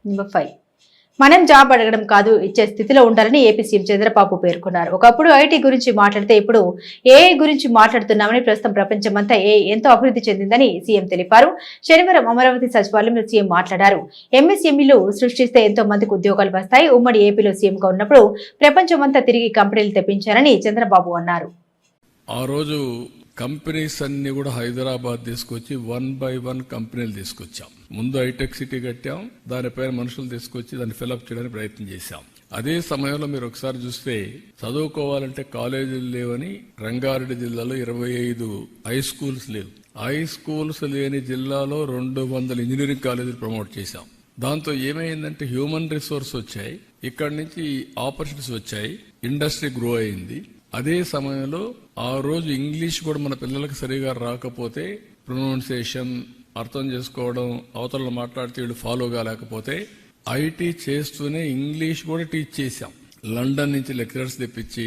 Number 5 మనం job అడగడం కాదు ఇచ్చే స్థితిలో ఉండాలని ఏపీ సీఎం చంద్రబాబు పేర్కొన్నారు. ఒకప్పుడు ఐటీ గురించి మాట్లాడితే ఇప్పుడు ఏఐ గురించి మాట్లాడుతున్నామని, ప్రస్తుతం ప్రపంచమంతా ఏఐ ఎంతో అభివృద్ధి చెందిందని సీఎం తెలిపారు. శనివారం అమరావతి సచివాలయంలో సీఎం మాట్లాడారు. ఎంఎస్ఎంఈలు సృష్టిస్తే ఎంతో మందికి ఉద్యోగాలు వస్తాయి. ఉమ్మడి ఏపీలో సీఎంగా ఉన్నప్పుడు ప్రపంచమంతా తిరిగి కంపెనీలు తెప్పించారని చంద్రబాబు అన్నారు. ఆ రోజు కంపెనీస్ అన్ని కూడా హైదరాబాద్ తీసుకొచ్చి 1 by 1 కంపెనీలు తీసుకొచ్చాం. ముందు హైటెక్ సిటీ కట్టాం, దానిపైన మనుషులు తీసుకొచ్చి దాన్ని ఫిల్అప్ చేయడానికి ప్రయత్నం చేశాం. అదే సమయంలో మీరు ఒకసారి చూస్తే చదువుకోవాలంటే కాలేజీలు లేవని రంగారెడ్డి జిల్లాలో 25 హై స్కూల్స్ లేవు. హై స్కూల్స్ లేని జిల్లాలో 200 ఇంజనీరింగ్ కాలేజీలు ప్రమోట్ చేశాం. దాంతో ఏమైందంటే హ్యూమన్ రిసోర్స్ వచ్చాయి, ఇక్కడి నుంచి ఆపర్చునిటీస్ వచ్చాయి, ఇండస్ట్రీ గ్రో అయింది. అదే సమయంలో ఆ రోజు ఇంగ్లీష్ కూడా మన పిల్లలకు సరిగా రాకపోతే ప్రొనౌన్సియేషన్ అర్థం చేసుకోవడం, అవతల మాట్లాడితే వీళ్ళు ఫాలో కాలేకపోతే ఐటీ చేస్తూనే ఇంగ్లీష్ కూడా టీచ్ చేశాం. లండన్ నుంచి లెక్చరర్స్ తెప్పించి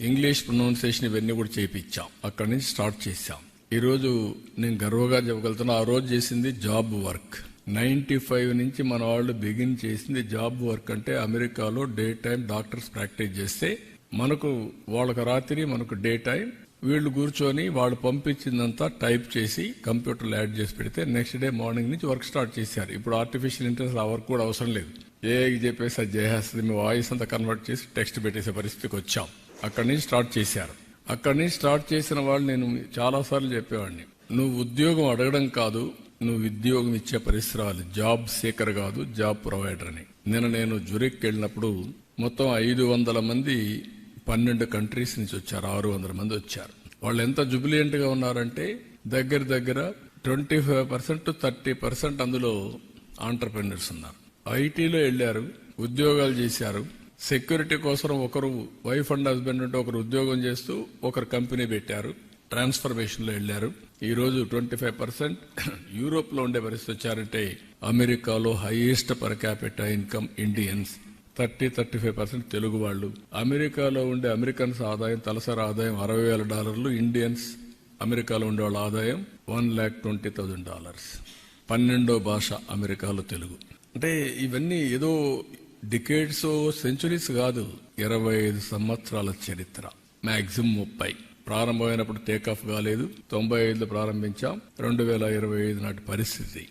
ఇంగ్లీష్ ప్రొనౌన్సియేషన్ ఇవన్నీ కూడా చేయించాం. అక్కడి నుంచి స్టార్ట్ చేశాం. ఈ రోజు నేను గర్వంగా చెప్పగలుగుతున్నా, ఆ రోజు చేసింది జాబ్ వర్క్. 95 నుంచి మన వాళ్ళు బిగిన్ చేసింది జాబ్ వర్క్. అంటే అమెరికాలో డే టైం డాక్టర్స్ ప్రాక్టీస్ చేస్తే మనకు వాళ్ళకు రాత్రి, మనకు డే టైం, వీళ్ళు కూర్చొని వాళ్ళు పంపించిందంతా టైప్ చేసి కంప్యూటర్లో యాడ్ చేసి పెడితే నెక్స్ట్ డే మార్నింగ్ నుంచి వర్క్ స్టార్ట్ చేశారు. ఇప్పుడు ఆర్టిఫిషియల్ ఇంటెలిజెన్స్ ఆ వర్క్ కూడా అవసరం లేదు. ఏఐకి చెప్పేసి అది చేసేస్తుంది, మీ వాయిస్ అంతా కన్వర్ట్ చేసి టెక్స్ట్ పెట్టేసే పరిస్థితికి వచ్చాం. అక్కడి నుంచి స్టార్ట్ చేశారు. అక్కడి నుంచి స్టార్ట్ చేసిన వాళ్ళు నేను చాలాసార్లు చెప్పేవాడిని, నువ్వు ఉద్యోగం అడగడం కాదు, నువ్వు ఉద్యోగం ఇచ్చే పరిసరాలు, జాబ్ సీకర్ కాదు, జాబ్ ప్రొవైడర్ అని. నేను జురిక్ వెళ్ళినప్పుడు మొత్తం 500 మంది 12 కంట్రీస్ నుంచి వచ్చారు. 600 మంది వచ్చారు. వాళ్ళు ఎంత జుబిలియంట్ గా ఉన్నారంటే దగ్గర 25% 30% అందులో ఆంటర్‌ప్రెన్యూర్స్ ఉన్నారు. ఐటీలో వెళ్ళారు, ఉద్యోగాలు చేశారు. సెక్యూరిటీ కోసం ఒకరు వైఫ్ అండ్ హస్బెండ్ ఉంటే ఒకరు ఉద్యోగం చేస్తూ ఒకరు కంపెనీ పెట్టారు. ట్రాన్స్ఫర్మేషన్ లో వెళ్లారు. ఈ రోజు 25% యూరోప్ లో ఉండే పరిస్థితి వచ్చారంటే అమెరికాలో highest per capita income Indians, 30-35% Telugu వాళ్ళు. అమెరికాలో ఉండే అమెరికన్స్ ఆదాయం, తలసరి ఆదాయం $60,000. ఇండియన్స్ అమెరికాలో ఉండే వాళ్ళ ఆదాయం $1,20,000. 12వ భాష అమెరికాలో తెలుగు. అంటే ఇవన్నీ ఏదో డికేడ్స్, సెంచురీస్ కాదు, 25 సంవత్సరాల చరిత్ర. మాక్సిమం 30. ప్రారంభమైనప్పుడు టేక్ ఆఫ్ కాలేదు. 95లో ప్రారంభించాం. 2025 నాటి పరిస్థితి.